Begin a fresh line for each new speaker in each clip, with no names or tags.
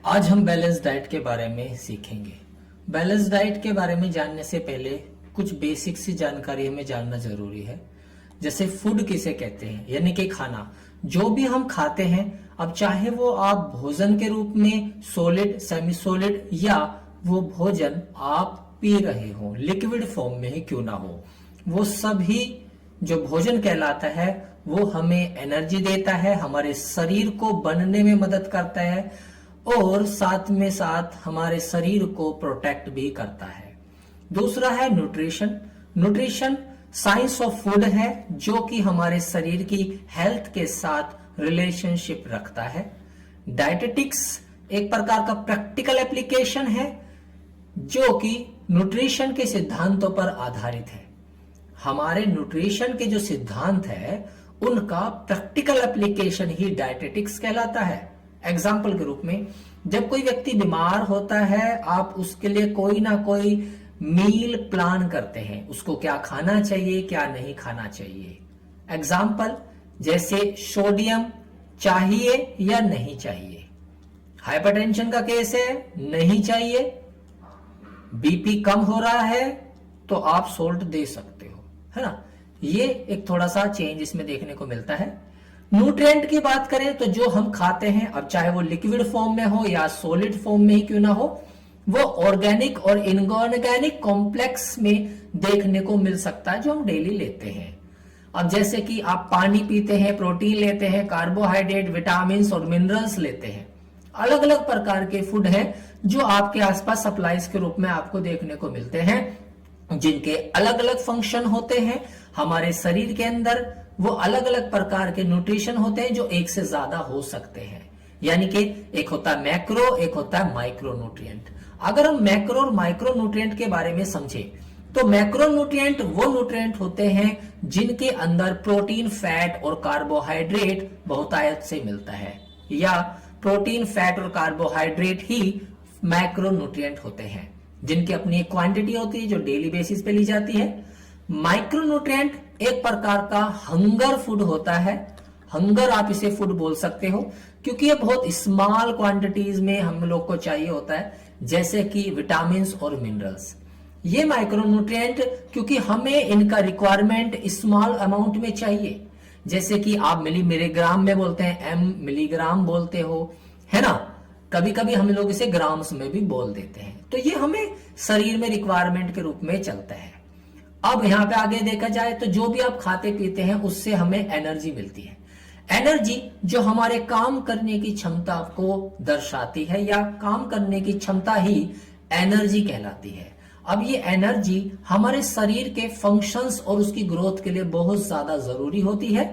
आज हम balance diet के बारे में सीखेंगे। बैलेंस डाइट के बारे में जानने से पहले कुछ बेसिक सी जानकारी हमें जानना जरूरी है। जैसे फूड किसे कहते हैं, यानी कि खाना जो भी हम खाते हैं, अब चाहे वो आप भोजन के रूप में सॉलिड, सेमी सॉलिड या वो भोजन आप पी रहे हो लिक्विड फॉर्म में ही क्यों ना हो, वो सभी जो भोजन कहलाता है वो हमें एनर्जी देता है, हमारे शरीर को बनने में मदद करता है और साथ में साथ हमारे शरीर को प्रोटेक्ट भी करता है। दूसरा है nutrition. Nutrition science of food है जो कि हमारे शरीर की हेल्थ के साथ रिलेशनशिप रखता है। डाइटेटिक्स एक प्रकार का प्रैक्टिकल एप्लीकेशन है जो कि न्यूट्रिशन के सिद्धांतों पर आधारित है। हमारे न्यूट्रिशन के जो सिद्धांत है उनका प्रैक्टिकल एप्लीकेशन ही डाइटेटिक्स कहलाता है। एग्जाम्पल के रूप में जब कोई व्यक्ति बीमार होता है, आप उसके लिए कोई ना कोई मील प्लान करते हैं, उसको क्या खाना चाहिए क्या नहीं खाना चाहिए। एग्जाम्पल जैसे सोडियम चाहिए या नहीं चाहिए, हाइपरटेंशन का केस है नहीं चाहिए, बीपी कम हो रहा है तो आप सोल्ट दे सकते हो, है ना। ये एक थोड़ा सा चेंज इसमें देखने को मिलता है। न्यूट्रिएंट की बात करें तो जो हम खाते हैं, अब चाहे वो लिक्विड फॉर्म में हो या सॉलिड फॉर्म में ही क्यों ना हो, वो ऑर्गेनिक और इनऑर्गेनिक कॉम्प्लेक्स में देखने को मिल सकता है जो हम डेली लेते हैं। अब जैसे कि आप पानी पीते हैं, प्रोटीन लेते हैं, कार्बोहाइड्रेट, विटामिन और मिनरल्स लेते हैं, अलग अलग प्रकार के फूड हैं जो आपके आसपास सप्लाईज के रूप में आपको देखने को मिलते हैं, जिनके अलग अलग फंक्शन होते हैं हमारे शरीर के अंदर। वो अलग अलग प्रकार के न्यूट्रिशन होते हैं जो एक से ज्यादा हो सकते हैं, यानी कि एक होता है मैक्रो, एक होता है माइक्रो न्यूट्रिएंट। अगर हम मैक्रो और माइक्रो न्यूट्रिएंट के बारे में समझे तो मैक्रो न्यूट्रिएंट वो न्यूट्रिएंट होते हैं जिनके अंदर प्रोटीन, फैट और कार्बोहाइड्रेट बहुतायत से मिलता है, या प्रोटीन, फैट और कार्बोहाइड्रेट ही मैक्रो न्यूट्रिएंट होते हैं जिनकी अपनी एक क्वांटिटी होती है जो डेली बेसिस पे ली जाती है। माइक्रो न्यूट्रिएंट एक प्रकार का हंगर फूड होता है। हंगर आप इसे फूड बोल सकते हो क्योंकि ये बहुत स्मॉल क्वांटिटीज में हम लोग को चाहिए होता है, जैसे कि विटामिन और मिनरल्स। ये माइक्रो न्यूट्रिएंट क्योंकि हमें इनका रिक्वायरमेंट स्मॉल अमाउंट में चाहिए, जैसे कि आप मिलीग्राम में बोलते हैं, एम मिलीग्राम बोलते हो, है ना। कभी कभी हम लोग इसे ग्राम्स में भी बोल देते हैं। तो ये हमें शरीर में रिक्वायरमेंट के रूप में चलता है। अब यहाँ पे आगे देखा जाए तो जो भी आप खाते पीते हैं उससे हमें एनर्जी मिलती है। एनर्जी जो हमारे काम करने की क्षमता को दर्शाती है, या काम करने की क्षमता ही एनर्जी कहलाती है। अब ये एनर्जी हमारे शरीर के फंक्शंस और उसकी ग्रोथ के लिए बहुत ज्यादा जरूरी होती है,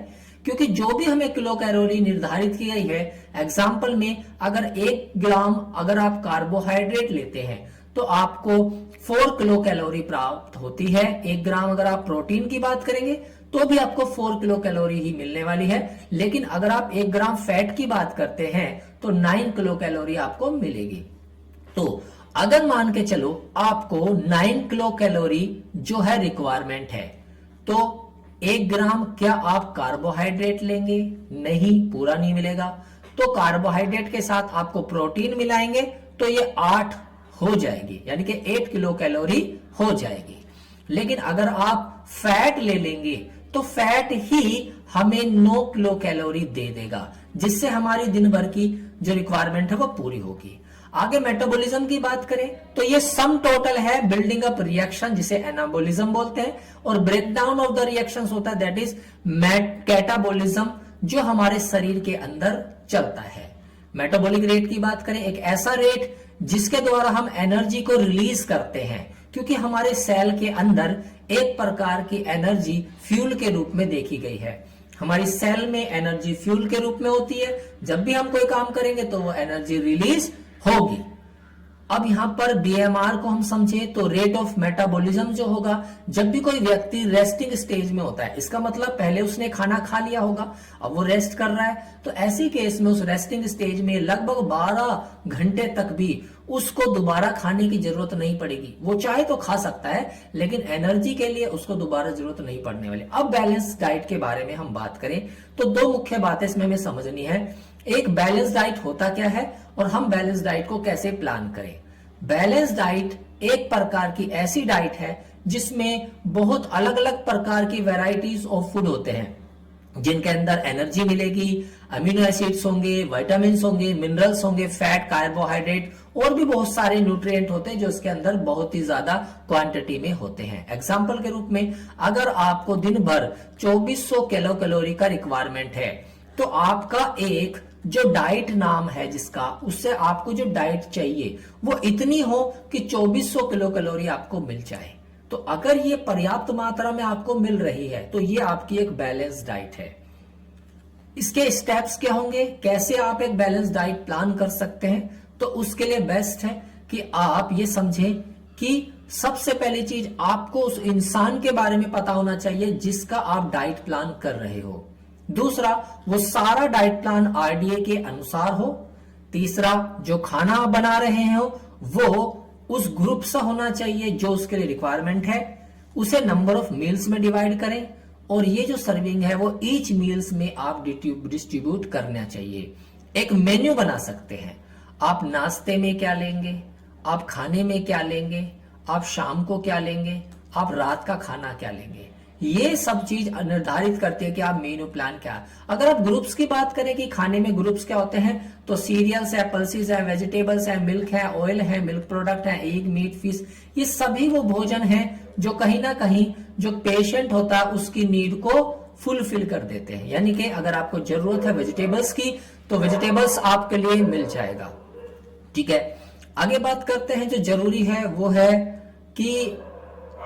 क्योंकि जो भी हमें किलो कैलोरी निर्धारित की गई है, एग्जाम्पल में अगर 1 ग्राम अगर आप कार्बोहाइड्रेट लेते हैं तो आपको 4 किलो कैलोरी प्राप्त होती है। 1 ग्राम अगर आप प्रोटीन की बात करेंगे तो भी आपको 4 किलो कैलोरी ही मिलने वाली है। लेकिन अगर आप 1 ग्राम फैट की बात करते हैं तो 9 किलो कैलोरी आपको मिलेगी। तो अगर मान के चलो आपको 9 किलो कैलोरी जो है रिक्वायरमेंट है, तो 1 ग्राम क्या आप कार्बोहाइड्रेट लेंगे? नहीं, पूरा नहीं मिलेगा। तो कार्बोहाइड्रेट के साथ आपको प्रोटीन मिलाएंगे तो ये 8 हो जाएगी, यानी कि 8 किलो कैलोरी हो जाएगी। लेकिन अगर आप फैट ले लेंगे तो फैट ही हमें 9 किलो कैलोरी दे देगा, जिससे हमारी दिन भर की जो रिक्वायरमेंट है वो पूरी होगी। आगे मेटाबॉलिज्म की बात करें तो ये सम टोटल है बिल्डिंग अप रिएक्शन, जिसे एनाबॉलिज्म बोलते हैं, और break down of the reactions होता है, दैट इज कैटाबॉलिज्म, जो हमारे शरीर के अंदर चलता है। मेटाबॉलिक रेट की बात करें, एक ऐसा रेट जिसके द्वारा हम एनर्जी को रिलीज करते हैं, क्योंकि हमारे सेल के अंदर एक प्रकार की एनर्जी फ्यूल के रूप में देखी गई है। हमारी सेल में एनर्जी फ्यूल के रूप में होती है, जब भी हम कोई काम करेंगे तो वो एनर्जी रिलीज होगी। अब यहां पर बीएमआर को हम समझे तो रेट ऑफ मेटाबॉलिज्म जो होगा, जब भी कोई व्यक्ति रेस्टिंग स्टेज में होता है, इसका मतलब पहले उसने खाना खा लिया होगा, अब वो रेस्ट कर रहा है, तो ऐसी केस में उस रेस्टिंग स्टेज में लगभग 12 घंटे तक भी उसको दोबारा खाने की जरूरत नहीं पड़ेगी। वो चाहे तो खा सकता है, लेकिन एनर्जी के लिए उसको दोबारा जरूरत नहीं पड़ने वाली। अब बैलेंस डाइट के बारे में हम बात करें तो 2 मुख्य बातें इसमें हमें समझनी है। एक बैलेंस डाइट होता क्या है और हम बैलेंस डाइट को कैसे प्लान करें। बैलेंस डाइट एक प्रकार की ऐसी डाइट है जिसमें बहुत अलग अलग प्रकार की वैरायटीज ऑफ फूड होते हैं, जिनके अंदर एनर्जी मिलेगी, अमीनो एसिड्स होंगे, विटामिन्स होंगे, मिनरल्स होंगे, फैट, कार्बोहाइड्रेट और भी बहुत सारे न्यूट्रिएंट होते हैं जो इसके अंदर बहुत ही ज्यादा क्वांटिटी में होते हैं। एग्जांपल के रूप में अगर आपको दिन भर 2400 कैलोरी का रिक्वायरमेंट है तो आपका एक जो डाइट नाम है जिसका, उससे आपको जो डाइट चाहिए वो इतनी हो कि 2400 किलो कैलोरी आपको मिल जाए। तो अगर ये पर्याप्त मात्रा में आपको मिल रही है तो ये आपकी एक बैलेंस डाइट है। इसके स्टेप्स क्या होंगे, कैसे आप एक बैलेंस डाइट प्लान कर सकते हैं, तो उसके लिए बेस्ट है कि आप ये समझें कि सबसे पहली चीज आपको उस इंसान के बारे में पता होना चाहिए जिसका आप डाइट प्लान कर रहे हो। दूसरा, वो सारा डाइट प्लान आरडीए के अनुसार हो। तीसरा, जो खाना आप बना रहे हो वो उस ग्रुप से होना चाहिए जो उसके लिए रिक्वायरमेंट है। उसे नंबर ऑफ मील्स में डिवाइड करें और ये जो सर्विंग है वो ईच मील्स में आप डिस्ट्रीब्यूट करना चाहिए। एक मेन्यू बना सकते हैं, आप नाश्ते में क्या लेंगे, आप खाने में क्या लेंगे, आप शाम को क्या लेंगे, आप रात का खाना क्या लेंगे। ये सब चीज निर्धारित करती है कि आप मेन्यू प्लान क्या है। अगर आप ग्रुप्स की बात करें कि खाने में ग्रुप्स क्या होते हैं, तो सीरियल्स है, पल्सेस है, वेजिटेबल्स है, मिल्क है, ऑयल है, मिल्क प्रोडक्ट है, एग, मीट, फिश, ये सभी वो भोजन है जो कहीं ना कहीं जो पेशेंट होता है उसकी नीड को फुलफिल कर देते हैं। यानी कि अगर आपको जरूरत है वेजिटेबल्स की तो वेजिटेबल्स आपके लिए मिल जाएगा। ठीक है, आगे बात करते हैं। जो जरूरी है वो है कि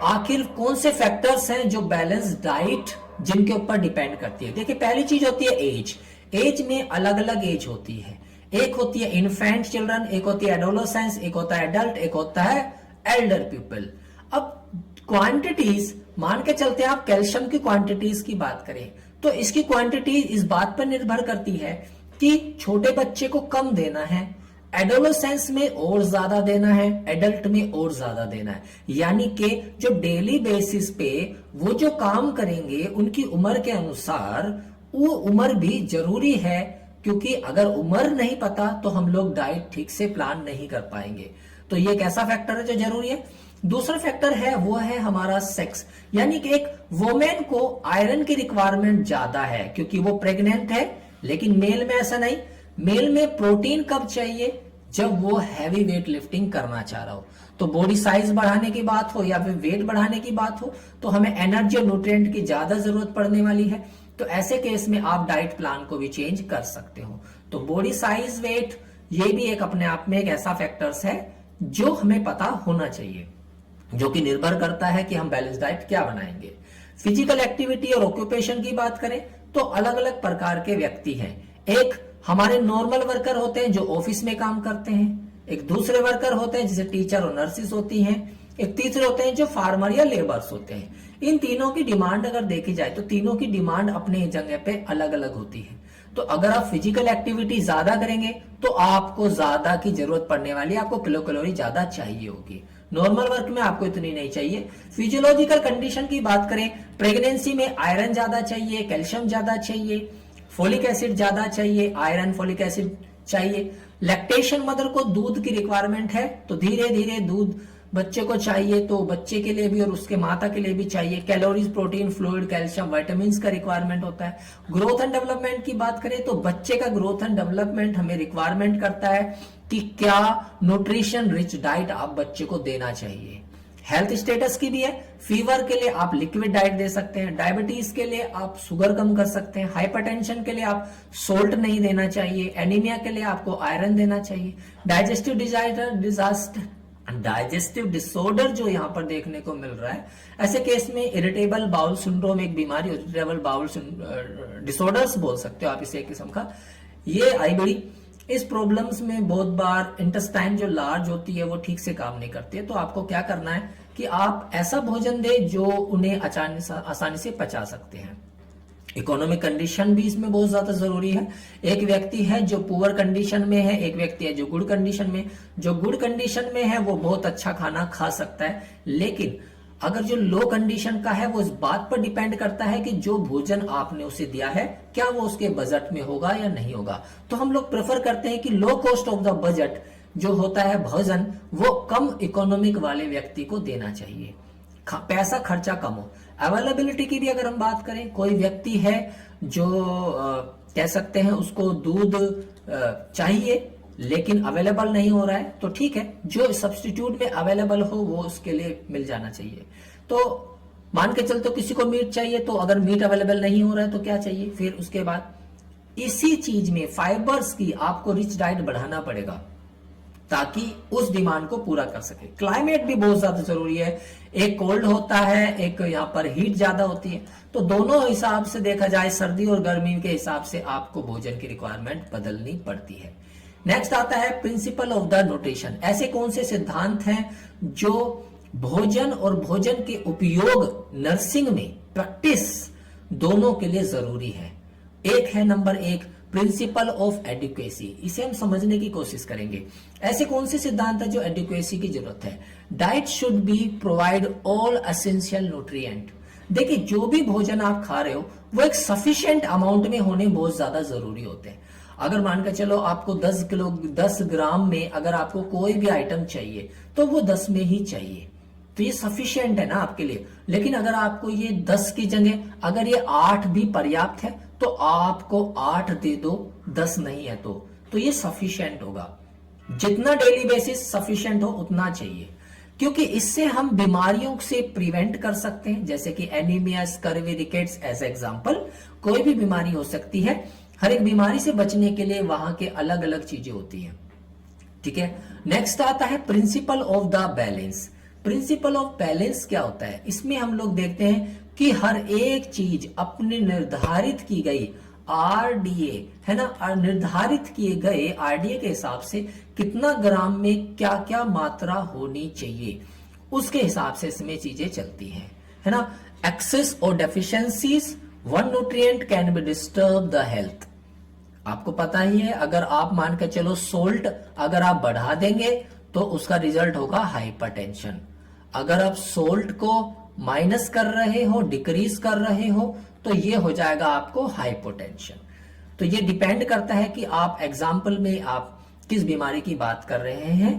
आखिर कौन से फैक्टर्स हैं जो बैलेंस डाइट जिनके ऊपर डिपेंड करती है। देखिए, पहली चीज होती है एज। एज में अलग अलग एज होती है। एक होती है इन्फेंट चिल्ड्रन, एक होती है एडोलेसेंस, एक होता है एडल्ट, एक होता है एल्डर पीपल। अब क्वांटिटीज मान के चलते हैं, आप कैल्शियम की क्वांटिटीज की बात करें तो इसकी क्वांटिटी इस बात पर निर्भर करती है कि छोटे बच्चे को कम देना है, एडोलेसेंस में और ज्यादा देना है, एडल्ट में और ज्यादा देना है। यानी कि जो डेली बेसिस पे वो जो काम करेंगे उनकी उम्र के अनुसार वो उम्र भी जरूरी है, क्योंकि अगर उम्र नहीं पता तो हम लोग डाइट ठीक से प्लान नहीं कर पाएंगे। तो ये एक ऐसा फैक्टर है जो जरूरी है। दूसरा फैक्टर है वो है हमारा सेक्स, यानी कि एक वुमेन को आयरन की रिक्वायरमेंट ज्यादा है क्योंकि वो प्रेग्नेंट है, लेकिन मेल में ऐसा नहीं। मेल में प्रोटीन कब चाहिए, जब वो हैवी वेट लिफ्टिंग करना चाह रहा हो। तो बॉडी साइज बढ़ाने की बात हो या फिर वेट बढ़ाने की बात हो तो हमें एनर्जी और न्यूट्रिएंट की ज्यादा जरूरत पड़ने वाली है। तो ऐसे केस में आप डाइट प्लान को भी चेंज कर सकते हो। तो बॉडी साइज, वेट, ये भी एक अपने आप में एक ऐसा फैक्टर्स है जो हमें पता होना चाहिए, जो कि निर्भर करता है कि हम बैलेंस डाइट क्या बनाएंगे। फिजिकल एक्टिविटी और ऑक्यूपेशन की बात करें तो अलग अलग प्रकार के व्यक्ति हैं। एक हमारे नॉर्मल वर्कर होते हैं जो ऑफिस में काम करते हैं, एक दूसरे वर्कर होते हैं जैसे टीचर और नर्सिस होती हैं, एक तीसरे होते हैं जो फार्मर या लेबर्स होते हैं। इन तीनों की डिमांड अगर देखी जाए तो तीनों की डिमांड अपने जगह पे अलग अलग होती है। तो अगर आप फिजिकल एक्टिविटी ज्यादा करेंगे तो आपको ज्यादा की जरूरत पड़ने वाली है, आपको किलो कैलोरी ज्यादा चाहिए होगी। नॉर्मल वर्क में आपको इतनी नहीं चाहिए। फिजियोलॉजिकल कंडीशन की बात करें, प्रेगनेंसी में आयरन ज्यादा चाहिए, कैल्शियम ज्यादा चाहिए, फोलिक एसिड ज्यादा चाहिए, आयरन फोलिक एसिड चाहिए। लैक्टेशन मदर को दूध की रिक्वायरमेंट है तो धीरे धीरे दूध बच्चे को चाहिए, तो बच्चे के लिए भी और उसके माता के लिए भी चाहिए। Calories, protein, fluid, calcium, vitamins का रिक्वायरमेंट होता है। ग्रोथ एंड डेवलपमेंट की बात करें तो बच्चे का ग्रोथ एंड डेवलपमेंट हमें रिक्वायरमेंट करता है कि क्या न्यूट्रिशन रिच डाइट आप बच्चे को देना चाहिए। हेल्थ स्टेटस की भी है। फीवर के लिए आप लिक्विड डाइट दे सकते हैं, डायबिटीज के लिए आप शुगर कम कर सकते हैं, हाइपरटेंशन के लिए आप सोल्ट नहीं देना चाहिए, एनीमिया के लिए आपको आयरन देना चाहिए। डाइजेस्टिव डिसऑर्डर जो यहाँ पर देखने को मिल रहा है, ऐसे केस में इरिटेबल बाउल सिंड्रोम एक बीमारी, इरिटेबल बाउल डिसऑर्डर्स बोल सकते हो आप इसे एक किस्म का, ये आई बड़ी इस प्रॉब्लम्स में बहुत बार इंटेस्टाइन जो लार्ज होती है वो ठीक से काम नहीं करती है। तो आपको क्या करना है कि आप ऐसा भोजन दें जो उन्हें आसानी से पचा सकते हैं। इकोनॉमिक कंडीशन भी इसमें बहुत ज्यादा जरूरी है। एक व्यक्ति है जो पुअर कंडीशन में है, एक व्यक्ति है जो गुड कंडीशन में। जो गुड कंडीशन में है वो बहुत अच्छा खाना खा सकता है, लेकिन अगर जो लो कंडीशन का है वो इस बात पर डिपेंड करता है कि जो भोजन आपने उसे दिया है क्या वो उसके बजट में होगा या नहीं होगा। तो हम लोग प्रेफर करते हैं कि low cost of the budget जो होता है भोजन वो कम इकोनॉमिक वाले व्यक्ति को देना चाहिए, पैसा खर्चा कम हो। अवेलेबिलिटी की भी अगर हम बात करें, कोई व्यक्ति है जो कह सकते हैं उसको दूध चाहिए लेकिन अवेलेबल नहीं हो रहा है, तो ठीक है, जो सब्स्टिट्यूट में अवेलेबल हो वो उसके लिए मिल जाना चाहिए। तो मान के चलते किसी को मीट चाहिए, तो अगर मीट अवेलेबल नहीं हो रहा है तो क्या चाहिए, फिर उसके बाद इसी चीज में फाइबर्स की आपको रिच डाइट बढ़ाना पड़ेगा ताकि उस डिमांड को पूरा कर सके। क्लाइमेट भी बहुत ज्यादा जरूरी है, एक कोल्ड होता है, एक यहाँ पर हीट ज्यादा होती है, तो दोनों हिसाब से देखा जाए सर्दी और गर्मी के हिसाब से आपको भोजन की रिक्वायरमेंट बदलनी पड़ती है। नेक्स्ट आता है प्रिंसिपल ऑफ द न्यूट्रिशन। ऐसे कौन से सिद्धांत हैं जो भोजन और भोजन के उपयोग नर्सिंग में प्रैक्टिस दोनों के लिए जरूरी है। एक है नंबर 1 प्रिंसिपल ऑफ एडिक्वेसी, इसे हम समझने की कोशिश करेंगे। ऐसे कौन से सिद्धांत है जो एडिक्वेसी की जरूरत है। Diet should B provide all essential nutrient. देखिए जो भी भोजन आप खा रहे हो वो एक सफिशिएंट अमाउंट में होने बहुत ज्यादा जरूरी होते हैं। अगर मानकर चलो आपको 10 ग्राम में अगर आपको कोई भी आइटम चाहिए तो वो 10 में ही चाहिए, तो ये सफिशिएंट है ना आपके लिए। लेकिन अगर आपको ये 10 की जगह अगर ये 8 भी पर्याप्त है तो आपको 8 दे दो, 10 नहीं है तो ये सफिशिएंट होगा। जितना डेली बेसिस सफिशिएंट हो उतना चाहिए, क्योंकि इससे हम बीमारियों से प्रिवेंट कर सकते हैं, जैसे कि anaemia, scurvy, rickets as example. कोई भी बीमारी हो सकती है, हर एक बीमारी से बचने के लिए वहां के अलग अलग चीजें होती हैं, ठीक है। नेक्स्ट आता है principle of the balance. Principle of balance क्या होता है, इसमें हम लोग देखते हैं कि हर एक चीज अपने निर्धारित की गई आरडीए है ना, निर्धारित किए गए आरडीए के हिसाब से कितना ग्राम में क्या क्या मात्रा होनी चाहिए, उसके हिसाब से इसमें चीजें चलती हैं, है ना। एक्सेस और deficiencies one nutrient can be disturb the health. आपको पता ही है, अगर आप मान के चलो सोल्ट अगर आप बढ़ा देंगे तो उसका रिजल्ट होगा हाइपरटेंशन। अगर आप सोल्ट को माइनस कर रहे हो, डिक्रीज कर रहे हो, तो ये हो जाएगा आपको हाइपोटेंशन। तो ये डिपेंड करता है कि आप एग्जाम्पल में आप किस बीमारी की बात कर रहे हैं।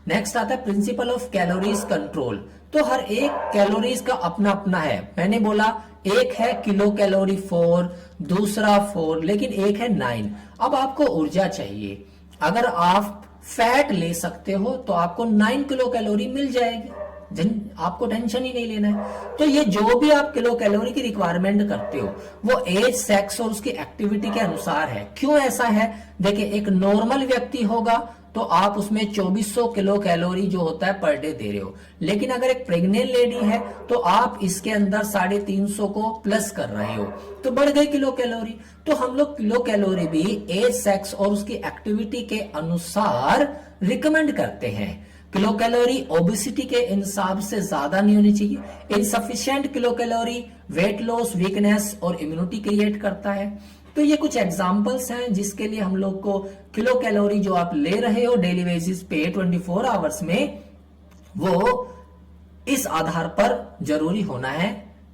नेक्स्ट आता है प्रिंसिपल ऑफ कैलोरीज कंट्रोल। तो हर एक कैलोरीज का अपना अपना है। मैंने बोला एक है किलो कैलोरी 4, दूसरा 4, लेकिन एक है 9। अब आपको ऊर्जा चाहिए, अगर आप फैट ले सकते हो तो आपको 9 किलो कैलोरी मिल जाएगी, आपको टेंशन ही नहीं लेना है। तो ये जो भी आप किलो कैलोरी की रिक्वायरमेंट करते हो वो एज, सेक्स और उसकी एक्टिविटी के अनुसार है। क्यों ऐसा है, देखिए एक नॉर्मल व्यक्ति होगा तो आप उसमें 2400 किलो कैलोरी जो होता है पर डे दे रहे हो, लेकिन अगर एक प्रेग्नेंट लेडी है तो आप इसके अंदर 350 को प्लस कर रहे हो, तो बढ़ गई किलो कैलोरी। तो हम लोग किलो कैलोरी भी एज, सेक्स और उसकी एक्टिविटी के अनुसार रिकमेंड करते हैं। किलो कैलोरी ओबेसिटी के हिसाब से ज्यादा नहीं होनी चाहिए। Insufficient kilo calorie weight loss, weakness और इम्यूनिटी क्रिएट करता है। तो ये कुछ एग्जांपल्स हैं जिसके लिए हम लोग को किलो कैलोरी जो आप ले रहे हो डेली बेसिस पे 24 आवर्स में, वो इस आधार पर जरूरी होना है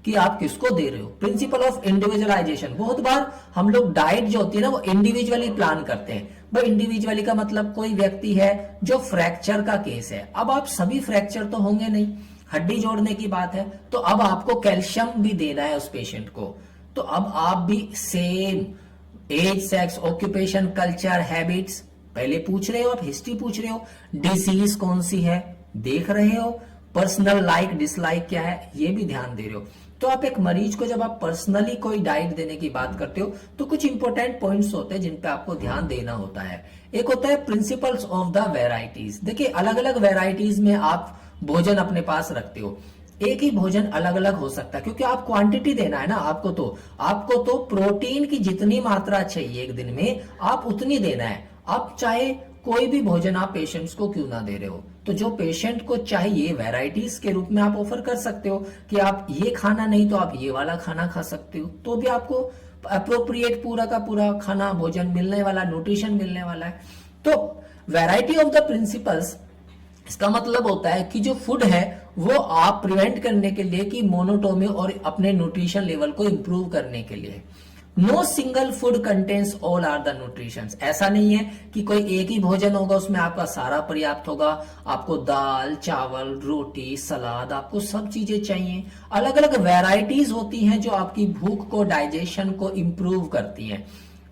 कि आप किसको दे रहे हो। प्रिंसिपल ऑफ इंडिविजुअलाइजेशन, बहुत बार हम लोग डाइट जो होती है ना वो इंडिविजुअली प्लान करते हैं। भाई इंडिविजुअली का मतलब कोई व्यक्ति है जो फ्रैक्चर का केस है, अब आप सभी फ्रैक्चर तो होंगे नहीं, हड्डी जोड़ने की बात है, तो अब आपको कैल्शियम भी देना है उस पेशेंट को। तो अब आप भी same age, sex, occupation, culture, habits पहले पूछ रहे हो, आप हिस्ट्री पूछ रहे हो, डिजीज कौन सी है देख रहे हो, पर्सनल लाइक डिसलाइक क्या है ये भी ध्यान दे रहे हो। तो आप एक मरीज को जब आप पर्सनली कोई डाइट देने की बात करते हो तो कुछ इंपॉर्टेंट पॉइंट्स होते हैं जिन पे आपको ध्यान देना होता है। एक होता है प्रिंसिपल्स ऑफ द वेराइटीज। देखिए अलग अलग वेराइटीज में आप भोजन अपने पास रखते हो, एक ही भोजन अलग अलग हो सकता है क्योंकि आप क्वांटिटी देना है ना, आपको तो प्रोटीन की जितनी मात्रा चाहिए एक दिन में आप उतनी देना है। आप चाहे कोई भी भोजन आप पेशेंट्स को क्यों ना दे रहे हो, तो जो पेशेंट को चाहिए वैरायटीज के रूप में आप ऑफर कर सकते हो कि आप ये खाना नहीं तो आप ये वाला खाना खा सकते हो, तो भी आपको अप्रोप्रिएट पूरा का पूरा खाना भोजन मिलने वाला, न्यूट्रिशन मिलने वाला है। तो वैरायटी ऑफ द प्रिंसिपल्स इसका मतलब होता है कि जो फूड है वो आप प्रिवेंट करने के लिए कि मोनोटोमी और अपने न्यूट्रिशन लेवल को इंप्रूव करने के लिए। No single food contains all are the nutrition. ऐसा नहीं है कि कोई एक ही भोजन होगा उसमें आपका सारा पर्याप्त होगा। आपको दाल, चावल, रोटी, सलाद, आपको सब चीजें चाहिए। अलग अलग वैरायटीज होती हैं जो आपकी भूख को, डाइजेशन को इंप्रूव करती हैं।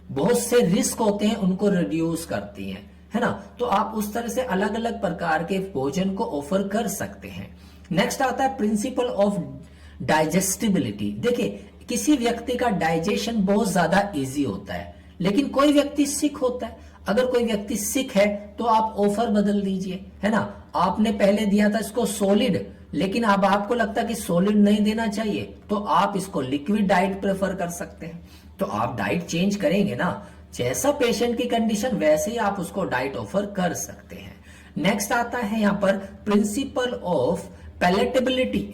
बहुत से रिस्क होते हैं, उनको रिड्यूस करती हैं, है ना। तो आप उस तरह से अलग अलग प्रकार के भोजन को ऑफर कर सकते हैं। नेक्स्ट आता है प्रिंसिपल ऑफ डाइजेस्टिबिलिटी। देखिए, किसी व्यक्ति का डाइजेशन बहुत ज्यादा इजी होता है, लेकिन कोई व्यक्ति सिक होता है। अगर कोई व्यक्ति सिक है तो आप ऑफर बदल दीजिए, है ना। आपने पहले दिया था इसको सॉलिड, लेकिन अब आपको लगता है कि सॉलिड नहीं देना चाहिए, तो आप इसको लिक्विड डाइट प्रेफर कर सकते हैं। तो आप डाइट चेंज करेंगे ना, जैसा पेशेंट की कंडीशन वैसे ही आप उसको डाइट ऑफर कर सकते हैं। नेक्स्ट आता है यहां पर प्रिंसिपल ऑफ पैलेटेबिलिटी,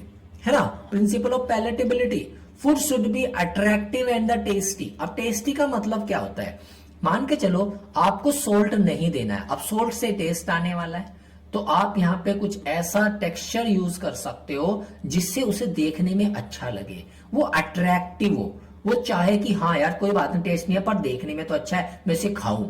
है ना। Principle of palatability, food should be attractive and the tasty. अब टेस्टी का मतलब क्या होता है? मान के चलो आपको सोल्ट नहीं देना है, अब सोल्ट से टेस्ट आने वाला है, तो आप यहां पे कुछ ऐसा टेक्सचर यूज कर सकते हो जिससे उसे देखने में अच्छा लगे, वो अट्रैक्टिव हो, वो चाहे कि हाँ यार कोई बात नहीं, टेस्ट नहीं है पर देखने में तो अच्छा है, मैं इसे खाऊं।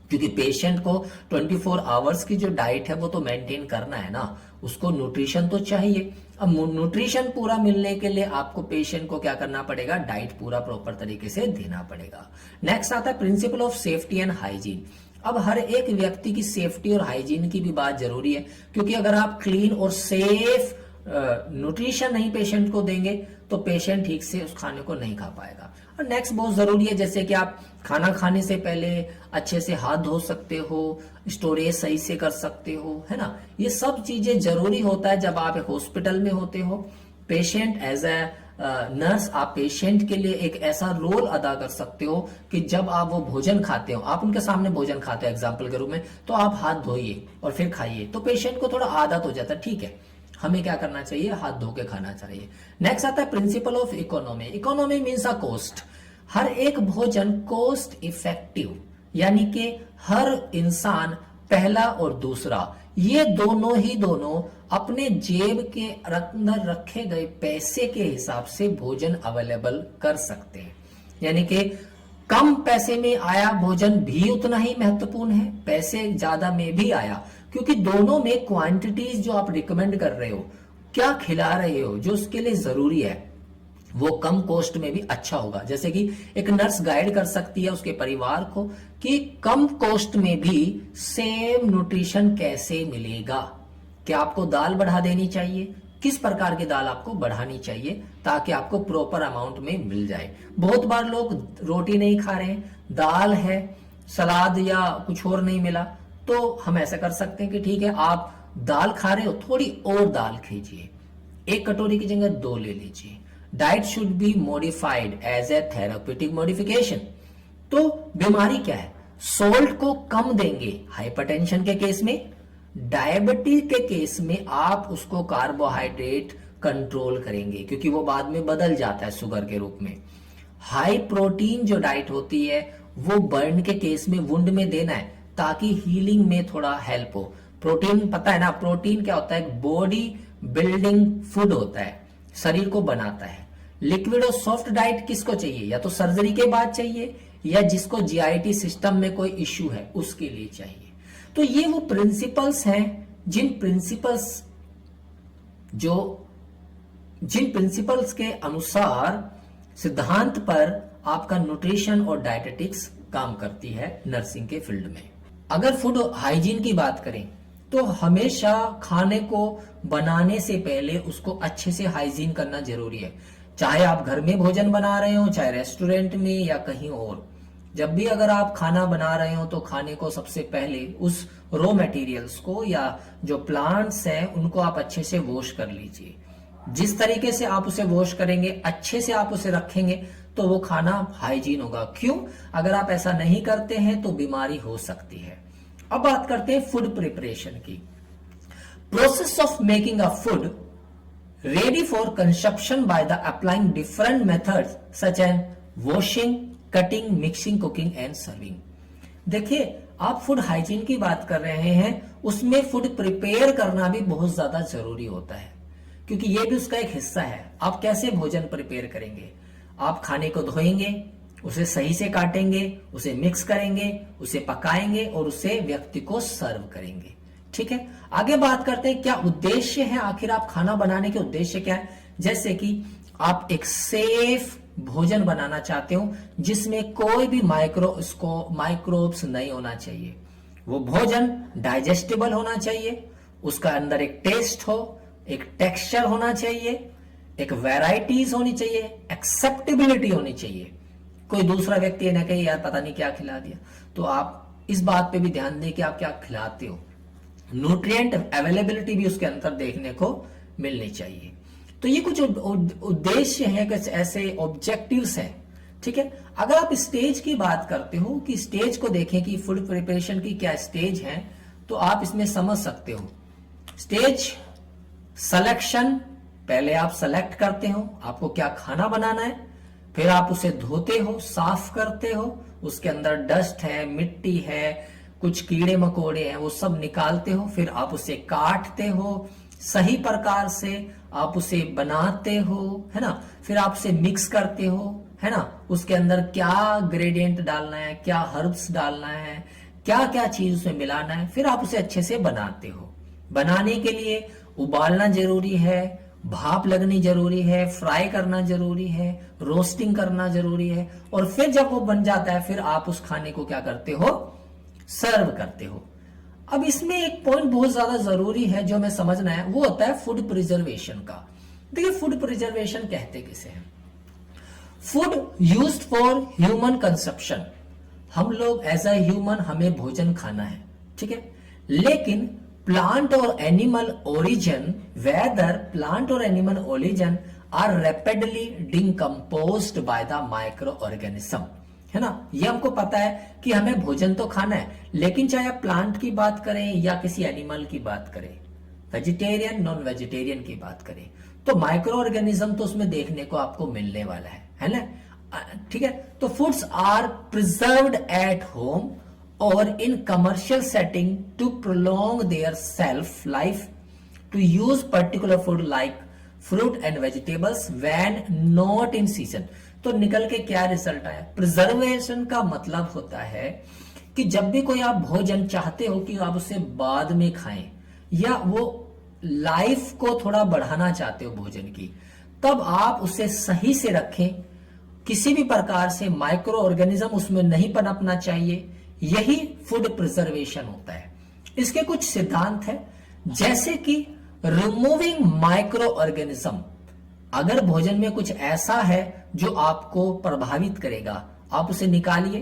क्योंकि पेशेंट को 24 आवर्स की जो डाइट है वो तो मेंटेन करना है ना, उसको न्यूट्रिशन तो चाहिए। अब न्यूट्रिशन पूरा मिलने के लिए आपको पेशेंट को क्या करना पड़ेगा? डाइट पूरा प्रॉपर तरीके से देना पड़ेगा। नेक्स्ट आता है principle of safety and hygiene. अब हर एक व्यक्ति की सेफ्टी और हाइजीन की भी बात जरूरी है, क्योंकि अगर आप क्लीन और सेफ न्यूट्रिशन नहीं पेशेंट को देंगे तो पेशेंट ठीक से उस खाने को नहीं खा पाएगा। और नेक्स्ट बहुत जरूरी है, जैसे कि आप खाना खाने से पहले अच्छे से हाथ धो सकते हो, स्टोरेज सही से कर सकते हो, है ना। ये सब चीजें जरूरी होता है जब आप एक हॉस्पिटल में होते हो। पेशेंट एज ए नर्स, आप पेशेंट के लिए एक ऐसा रोल अदा कर सकते हो कि जब आप वो भोजन खाते हो, आप उनके सामने भोजन खाते हो एग्जाम्पल के रूप में, तो आप हाथ धोइए और फिर खाइए, तो पेशेंट को थोड़ा आदत हो जाता है, ठीक है हमें क्या करना चाहिए, हाथ धो के खाना चाहिए। नेक्स्ट आता है principle of economy. Economy means a cost. हर एक भोजन कॉस्ट इफेक्टिव, यानी कि हर इंसान, पहला और दूसरा, ये दोनों अपने जेब के अंदर रखे गए पैसे के हिसाब से भोजन अवेलेबल कर सकते हैं। यानी कि कम पैसे में आया भोजन भी उतना ही महत्वपूर्ण है, पैसे ज्यादा में भी आया, क्योंकि दोनों में क्वांटिटीज जो आप रिकमेंड कर रहे हो, क्या खिला रहे हो, जो उसके लिए जरूरी है, वो कम कॉस्ट में भी अच्छा होगा। जैसे कि एक नर्स गाइड कर सकती है उसके परिवार को कि कम कॉस्ट में भी सेम न्यूट्रिशन कैसे मिलेगा। क्या आपको दाल बढ़ा देनी चाहिए, किस प्रकार की दाल आपको बढ़ानी चाहिए ताकि आपको प्रॉपर अमाउंट में मिल जाए। बहुत बार लोग रोटी नहीं खा रहे हैं, दाल है, सलाद या कुछ और नहीं मिला, तो हम ऐसा कर सकते हैं कि ठीक है आप दाल खा रहे हो, थोड़ी और दाल खींचिए, एक कटोरी की जगह 2 ले लीजिए। Diet should be modified as a therapeutic modification. तो बीमारी क्या है? सोल्ट को कम देंगे हाइपरटेंशन के केस में, डायबिटीज के केस में आप उसको कार्बोहाइड्रेट कंट्रोल करेंगे क्योंकि वो बाद में बदल जाता है शुगर के रूप में। हाई प्रोटीन जो डाइट होती है वो बर्न के केस में, वुंड में देना है ताकि हीलिंग में थोड़ा हेल्प हो। प्रोटीन पता है ना, प्रोटीन क्या होता है? बॉडी बिल्डिंग फूड होता है, शरीर को बनाता है। लिक्विड और सॉफ्ट डाइट किसको चाहिए? या तो सर्जरी के बाद चाहिए या जिसको जीआईटी सिस्टम में कोई इश्यू है उसके लिए चाहिए। तो ये वो प्रिंसिपल्स हैं जिन प्रिंसिपल्स के अनुसार सिद्धांत पर आपका न्यूट्रिशन और डायटेटिक्स काम करती है नर्सिंग के फील्ड में। अगर फूड हाइजीन की बात करें तो हमेशा खाने को बनाने से पहले उसको अच्छे से हाइजीन करना जरूरी है। चाहे आप घर में भोजन बना रहे हो, चाहे रेस्टोरेंट में या कहीं और, जब भी अगर आप खाना बना रहे हो तो खाने को सबसे पहले उस रॉ मटेरियल्स को या जो प्लांट्स हैं उनको आप अच्छे से वॉश कर लीजिए। जिस तरीके से आप उसे वॉश करेंगे, अच्छे से आप उसे रखेंगे तो वो खाना हाइजीन होगा। क्यों? अगर आप ऐसा नहीं करते हैं तो बीमारी हो सकती है। अब बात करते हैं फूड प्रिपरेशन की। Process of making a food ready for consumption by the applying different methods such as washing, cutting, mixing, cooking and serving। देखिए, आप फूड हाइजीन की बात कर रहे हैं, उसमें फूड प्रिपेयर करना भी बहुत ज्यादा जरूरी होता है, क्योंकि ये भी उसका एक हिस्सा है। आप कैसे भोजन प्रिपेयर करेंगे? आप खाने को धोएंगे, उसे सही से काटेंगे, उसे मिक्स करेंगे, उसे पकाएंगे और उसे व्यक्ति को सर्व करेंगे। ठीक है, आगे बात करते हैं क्या उद्देश्य है, आखिर आप खाना बनाने के उद्देश्य क्या है। जैसे कि आप एक सेफ भोजन बनाना चाहते हो जिसमें कोई भी माइक्रोब्स नहीं होना चाहिए। वो भोजन डाइजेस्टेबल होना चाहिए, उसका अंदर एक टेस्ट हो, एक टेक्सचर होना चाहिए, एक वैरायटीज होनी चाहिए, एक्सेप्टेबिलिटी होनी चाहिए। कोई दूसरा व्यक्ति ये ना कहे यार पता नहीं क्या खिला दिया। तो आप इस बात पे भी ध्यान दें कि आप क्या खिलाते हो। न्यूट्रिएंट अवेलेबिलिटी भी उसके अंदर देखने को मिलनी चाहिए। तो ये कुछ उद्देश्य हैं, कुछ ऐसे ऑब्जेक्टिव्स हैं। ठीक है, अगर आप स्टेज की बात करते हो कि स्टेज को देखें कि फूड प्रिपरेशन की क्या स्टेज है, तो आप इसमें समझ सकते हो। स्टेज सिलेक्शन, पहले आप सेलेक्ट करते हो आपको क्या खाना बनाना है, फिर आप उसे धोते हो, साफ करते हो, उसके अंदर डस्ट है, मिट्टी है, कुछ कीड़े मकोड़े हैं, वो सब निकालते हो, फिर आप उसे काटते हो, सही प्रकार से आप उसे बनाते हो, है ना, फिर आप उसे मिक्स करते हो, है ना, उसके अंदर क्या ग्रेडियंट डालना है, क्या हर्ब्स डालना है, क्या क्या चीज उसमें मिलाना है, फिर आप उसे अच्छे से बनाते हो। बनाने के लिए उबालना जरूरी है, भाप लगनी जरूरी है, फ्राई करना जरूरी है, रोस्टिंग करना जरूरी है, और फिर जब वो बन जाता है फिर आप उस खाने को क्या करते हो, सर्व करते हो। अब इसमें एक पॉइंट बहुत ज्यादा जरूरी है जो हमें समझना है, वो होता है फूड प्रिजर्वेशन का। देखिए, फूड प्रिजर्वेशन कहते किसे हैं? Food used for human consumption, हम लोग एज अ ह्यूमन हमें भोजन खाना है, ठीक है, लेकिन प्लांट और एनिमल ओरिजिन, वेदर प्लांट और animal origin are rapidly decomposed by the micro organism, है ना। ये हमको पता है कि हमें भोजन तो खाना है, लेकिन चाहे आप प्लांट की बात करें या किसी एनिमल की बात करें, वेजिटेरियन नॉन वेजिटेरियन की बात करें, तो माइक्रो ऑर्गेनिज्म तो उसमें देखने को आपको मिलने वाला है ना। ठीक है, तो foods are preserved at home और in commercial setting to prolong their shelf life, to use particular food like fruit and vegetables when not in season. तो निकल के क्या रिजल्ट आया? प्रिजर्वेशन का मतलब होता है कि जब भी कोई आप भोजन चाहते हो कि आप उसे बाद में खाएं, या वो लाइफ को थोड़ा बढ़ाना चाहते हो भोजन की, तब आप उसे सही से रखें, किसी भी प्रकार से माइक्रो ऑर्गेनिज्म उसमें नहीं पनपना चाहिए। यही फूड प्रिजर्वेशन होता है। इसके कुछ सिद्धांत है, जैसे कि रिमूविंग माइक्रो ऑर्गेनिज्म। अगर भोजन में कुछ ऐसा है जो आपको प्रभावित करेगा, आप उसे निकालिए।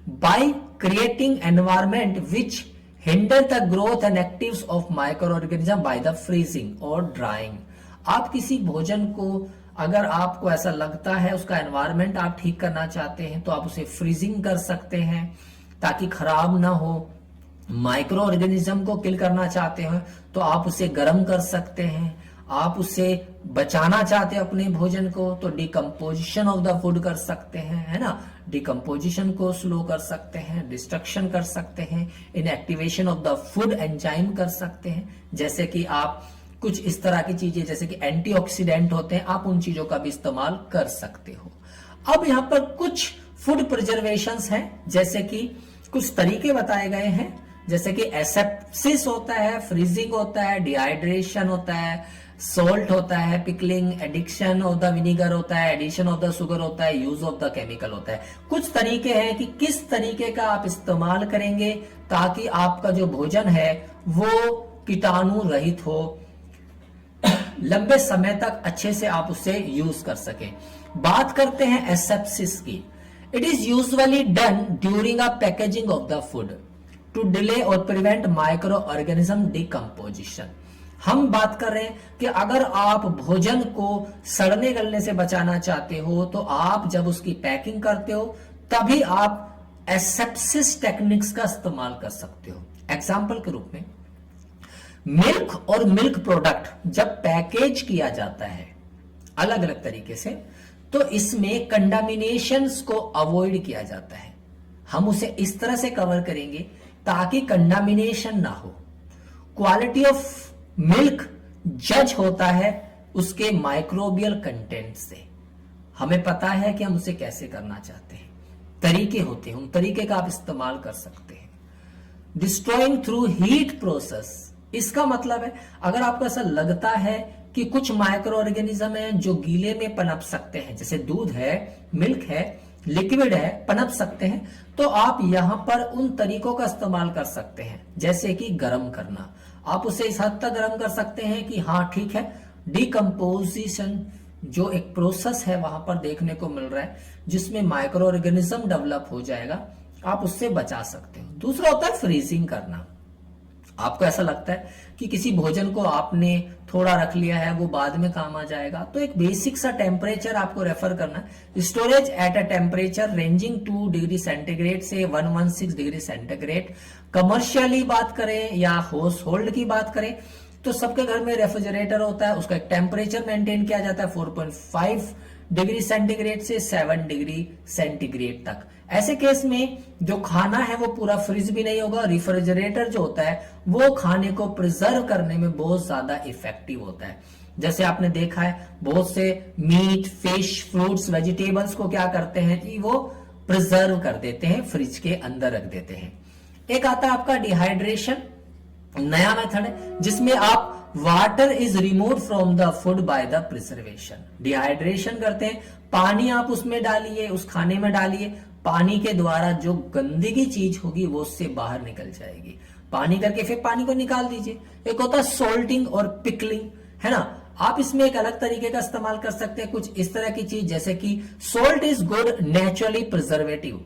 By creating environment which hinder the growth and actives of micro organism by the freezing और ड्राइंग। आप किसी भोजन को, अगर आपको ऐसा लगता है उसका एनवायरमेंट आप ठीक करना चाहते हैं, तो आप उसे फ्रीजिंग कर सकते हैं ताकि खराब ना हो। माइक्रो ऑर्गेनिज्म को किल करना चाहते हैं तो आप उसे गर्म कर सकते हैं। आप उसे बचाना चाहते हैं अपने भोजन को, तो डिकम्पोजिशन ऑफ द फूड कर सकते हैं, है ना, डिकम्पोजिशन को स्लो कर सकते हैं, डिस्ट्रक्शन कर सकते हैं, inactivation of the food enzyme कर सकते हैं। जैसे कि आप कुछ इस तरह की चीजें जैसे कि एंटीऑक्सीडेंट होते हैं, आप उन चीजों का भी इस्तेमाल कर सकते हो। अब यहाँ पर कुछ फूड प्रिजर्वेशंस हैं, जैसे कि कुछ तरीके बताए गए हैं, जैसे कि एसेप्सिस होता है, फ्रीजिंग होता है, डिहाइड्रेशन होता है, सोल्ट होता है, pickling, addiction of the vinegar होता है, एडिशन ऑफ द शुगर होता है, यूज ऑफ द केमिकल होता है। कुछ तरीके हैं कि किस तरीके का आप इस्तेमाल करेंगे ताकि आपका जो भोजन है वो कीटाणु रहित हो, लंबे समय तक अच्छे से आप उसे यूज कर सके। बात करते हैं एसेप्सिस की। It is usually done during a packaging of the food to delay और प्रिवेंट माइक्रो ऑर्गेनिज्म डिकम्पोजिशन। हम बात कर रहे हैं कि अगर आप भोजन को सड़ने गलने से बचाना चाहते हो, तो आप जब उसकी पैकिंग करते हो तभी आप एसेप्सिस टेक्निक्स का इस्तेमाल कर सकते हो। एग्जाम्पल के रूप में, मिल्क और मिल्क प्रोडक्ट जब पैकेज किया जाता है अलग अलग तरीके से, तो इसमें कंटामिनेशंस को अवॉइड किया जाता है। हम उसे इस तरह से कवर करेंगे ताकि कंटामिनेशन ना हो। क्वालिटी ऑफ मिल्क जज होता है उसके माइक्रोबियल कंटेंट से। हमें पता है कि हम उसे कैसे करना चाहते हैं, तरीके होते हैं, उन तरीके का आप इस्तेमाल कर सकते हैं। डिस्ट्रॉइंग थ्रू हीट प्रोसेस, इसका मतलब है अगर आपको ऐसा लगता है कि कुछ माइक्रो ऑर्गेनिज्म है जो गीले में पनप सकते हैं, जैसे दूध है, मिल्क है, लिक्विड है, पनप सकते हैं, तो आप यहां पर उन तरीकों का इस्तेमाल कर सकते हैं, जैसे कि गर्म करना। आप उसे इस हद तक गर्म कर सकते हैं कि हाँ ठीक है, डिकम्पोजिशन जो एक प्रोसेस है वहां पर देखने को मिल रहा है जिसमें माइक्रो ऑर्गेनिज्म डेवलप हो जाएगा, आप उससे बचा सकते हो। दूसरा होता है फ्रीजिंग करना। आपको ऐसा लगता है कि किसी भोजन को आपने थोड़ा रख लिया है, वो बाद में काम आ जाएगा, तो एक बेसिक सा टेम्परेचर आपको रेफर करना है। Storage at a temperature ranging 2 degree centigrade से 116 डिग्री सेंटीग्रेड। कमर्शियली बात करें या हाउस होल्ड की बात करें तो सबके घर में रेफ्रिजरेटर होता है, उसका एक टेम्परेचर मेंटेन किया जाता है 4.5 डिग्री सेंटीग्रेड से 7 डिग्री सेंटीग्रेड तक। ऐसे केस में जो खाना है वो पूरा फ्रिज भी नहीं होगा। रेफ्रिजरेटर जो होता है वो खाने को प्रिजर्व करने में बहुत ज्यादा इफेक्टिव होता है। जैसे आपने देखा है बहुत से मीट, फिश, फ्रूट्स, वेजिटेबल्स को क्या करते हैं कि वो प्रिजर्व कर देते हैं, फ्रिज के अंदर रख देते हैं। एक आता है आपका डिहाइड्रेशन, नया मेथड है जिसमें आप water is remove from the food by the preservation. Dehydration करते हैं, पानी आप उसमें डालिए, उस खाने में डालिए, पानी के द्वारा जो गंदगी चीज होगी वो उससे बाहर निकल जाएगी। पानी करके फिर पानी को निकाल दीजिए। एक होता है सोल्टिंग और पिकलिंग, है ना। आप इसमें एक अलग तरीके का इस्तेमाल कर सकते हैं, कुछ इस तरह की चीज जैसे कि salt is good naturally preservative.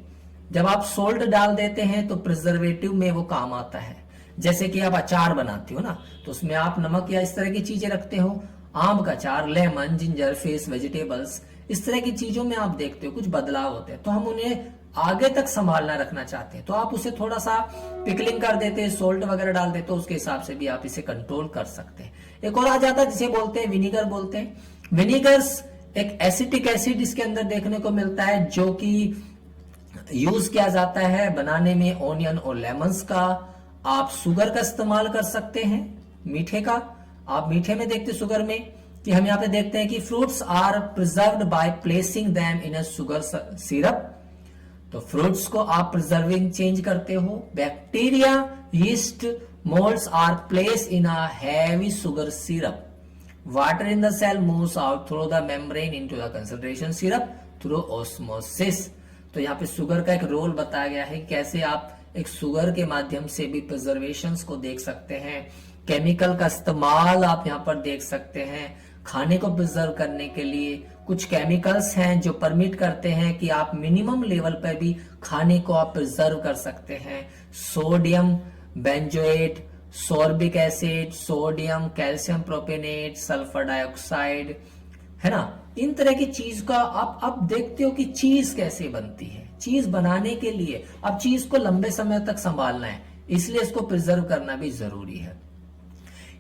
जब आप सोल्ट डाल देते हैं तो प्रिजर्वेटिव में वो काम आता है। जैसे कि आप अचार बनाते हो ना, तो उसमें आप नमक या इस तरह की चीजें रखते हो, आम का अचार, लेमन, जिंजर, फिश, वेजिटेबल्स, इस तरह की चीजों में आप देखते हो कुछ बदलाव होते हैं, तो हम उन्हें आगे तक संभालना रखना चाहते हैं, तो आप उसे थोड़ा सा पिकलिंग कर देते हैं, सोल्ट वगैरह डाल देते हो, उसके हिसाब से भी आप इसे कंट्रोल कर सकते हैं। एक और आ जाता है जिसे बोलते हैं विनीगर बोलते हैं। विनीगर्स एक एसिटिक एसिड इसके अंदर देखने को मिलता है जो कि यूज किया जाता है बनाने में ऑनियन और लेमन्स का। आप शुगर का इस्तेमाल कर सकते हैं, मीठे का। आप मीठे में देखते शुगर में कि हम यहाँ पे देखते हैं कि fruits are preserved by placing them in a sugar syrup. तो फ्रूट्स को आप प्रिजर्विंग चेंज करते हो। Bacteria, yeast, moulds are place in a heavy sugar syrup. Water in the cell moves out through the membrane into the concentration syrup through osmosis. तो यहाँ पे sugar का एक रोल बताया गया है कि कैसे आप एक शुगर के माध्यम से भी प्रिजर्वेशंस को देख सकते हैं। केमिकल का इस्तेमाल आप यहाँ पर देख सकते हैं खाने को प्रिजर्व करने के लिए। कुछ केमिकल्स हैं जो परमिट करते हैं कि आप मिनिमम लेवल पर भी खाने को आप प्रिजर्व कर सकते हैं। Sodium benzoate, sorbic acid, sodium, calcium propionate, sulphur dioxide, है ना। इन तरह की चीज का आप देखते हो कि चीज कैसे बनती है। चीज बनाने के लिए अब चीज को लंबे समय तक संभालना है, इसलिए इसको प्रिजर्व करना भी जरूरी है।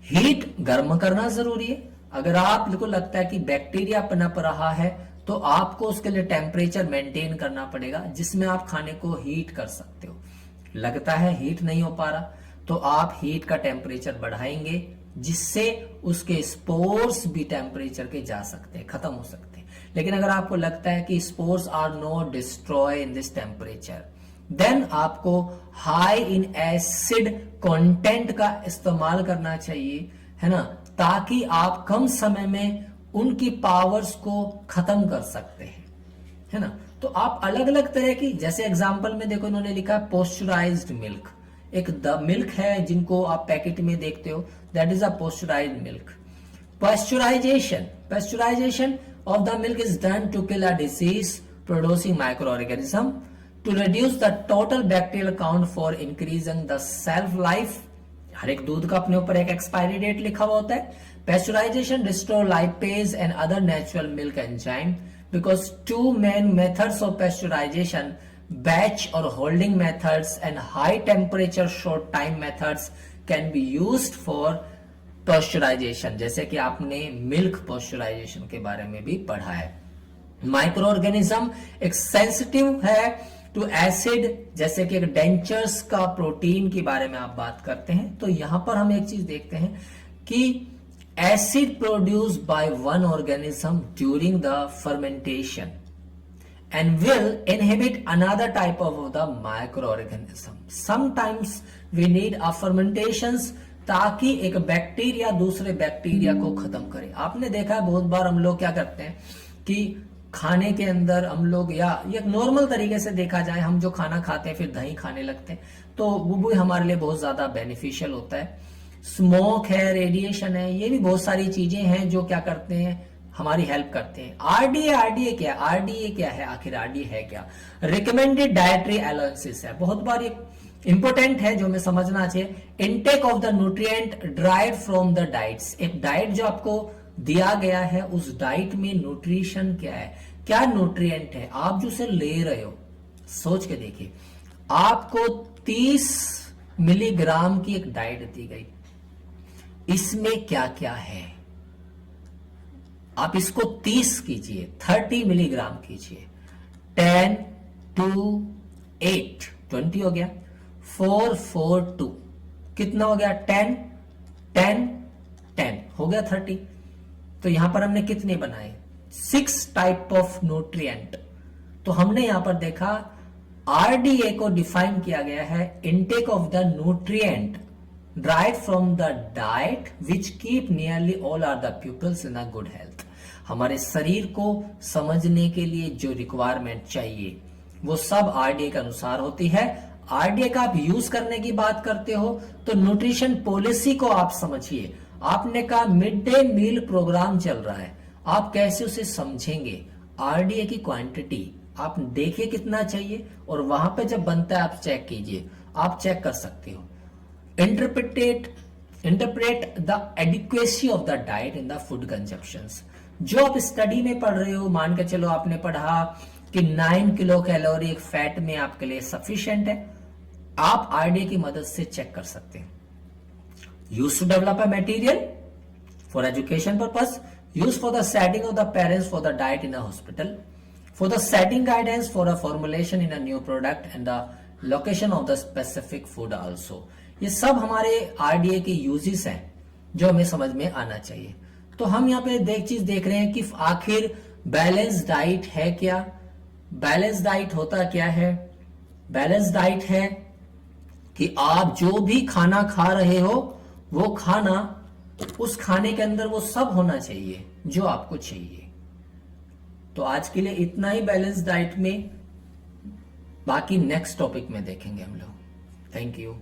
हीट गर्म करना जरूरी है। अगर आपको लगता है कि बैक्टीरिया पनप रहा है तो आपको उसके लिए टेम्परेचर मेंटेन करना पड़ेगा जिसमें आप खाने को हीट कर सकते हो। लगता है हीट नहीं हो पा रहा तो आप हीट का टेम्परेचर बढ़ाएंगे जिससे उसके स्पोर्स भी टेम्परेचर के जा सकते हैं, खत्म हो सकते हैं। लेकिन अगर आपको लगता है कि spores are not destroy in this temperature, then आपको हाई इन एसिड कंटेंट का इस्तेमाल करना चाहिए, है ना, ताकि आप कम समय में उनकी पावर्स को खत्म कर सकते हैं, है ना। तो आप अलग अलग तरह की, जैसे एग्जांपल में देखो इन्होंने लिखा पोस्चराइज्ड मिल्क। एक द मिल्क है जिनको आप पैकेट में देखते हो, that is a pasteurised milk. Pasteurization of the milk is done to kill a disease-producing microorganism, to reduce the total bacterial count for increasing the shelf life. हर एक दूध का अपने ऊपर एक एक्सपायरी डेट लिखा हुआ होता है। Pasteurization restore lipase and other natural milk enzyme because two main methods of pasteurization, batch or holding methods and high temperature short time methods, can be used for pasteurisation. जैसे कि आपने milk pasteurisation के बारे में भी पढ़ा है। Micro organism एक सेंसिटिव है टू एसिड, जैसे कि डेंचर्स का प्रोटीन के बारे में आप बात करते हैं, तो यहां पर हम एक चीज देखते हैं कि acid produced by one organism during the fermentation and will inhibit another type of the microorganism. Sometimes we need a fermentations ताकि एक बैक्टीरिया दूसरे बैक्टीरिया को खत्म करे। आपने देखा है बहुत बार हम लोग क्या करते हैं कि खाने के अंदर हम लोग, या ये नॉर्मल तरीके से देखा जाए, हम जो खाना खाते हैं फिर दही खाने लगते हैं, तो वो भी हमारे लिए बहुत ज्यादा बेनिफिशियल होता है। स्मोक है, रेडिएशन है, ये भी बहुत सारी चीजें हैं जो क्या करते हैं, हमारी हेल्प करते हैं। आरडीए क्या है? आरडीए क्या है आखिर? आरडीए है क्या? रिकमेंडेड डाइटरी अलाउंसेस है। बहुत बार ये इंपॉर्टेंट है जो हमें समझना चाहिए। Intake of the nutrient dried from the diets. एक डाइट जो आपको दिया गया है, उस डाइट में न्यूट्रिशन क्या है, क्या न्यूट्रिएंट है, आप जो उसे ले रहे हो, सोच के देखिए। आपको 30 मिलीग्राम की एक डाइट दी गई, इसमें क्या क्या है? आप इसको 30 कीजिए, 30 मिलीग्राम कीजिए, 10 2 8 20 हो गया, 4 4 2 कितना हो गया? 10 10 10 हो गया 30। तो यहां पर हमने कितने बनाए? 6 टाइप ऑफ न्यूट्रिएंट। तो हमने यहां पर देखा आरडीए को डिफाइन किया गया है, intake of the nutrient derived from the diet which keep nearly all are the pupils in a good health। हमारे शरीर को समझने के लिए जो रिक्वायरमेंट चाहिए वो सब आरडीए के अनुसार होती है। आरडीए का आप यूज करने की बात करते हो तो न्यूट्रिशन पॉलिसी को आप समझिए। आपने कहा मिड डे मील प्रोग्राम चल रहा है, आप कैसे उसे समझेंगे? आरडीए की क्वांटिटी आप देखिए कितना चाहिए, और वहां पे जब बनता है आप चेक कीजिए, आप चेक कर सकते हो। Interpret the adequacy of the diet in the food consumptions. जो आप स्टडी में पढ़ रहे हो, मान के चलो आपने पढ़ा कि 9 किलो कैलोरी एक फैट में आपके लिए सफिशिएंट है, आप आरडीए की मदद से चेक कर सकते हैं। Use to develop a material for education purpose, use for the setting of the parents for the diet in a hospital, for the setting guidance for a formulation in a new product and the location of the specific food also. ये सब हमारे RDA के uses हैं जो हमें समझ में आना चाहिए। तो हम यहाँ पे चीज देख रहे हैं कि आखिर बैलेंस डाइट है क्या? बैलेंस डाइट होता क्या है? बैलेंस डाइट है कि आप जो भी खाना खा रहे हो वो खाना, उस खाने के अंदर वो सब होना चाहिए जो आपको चाहिए। तो आज के लिए इतना ही बैलेंस डाइट में, बाकी नेक्स्ट टॉपिक में देखेंगे हम लोग। Thank you.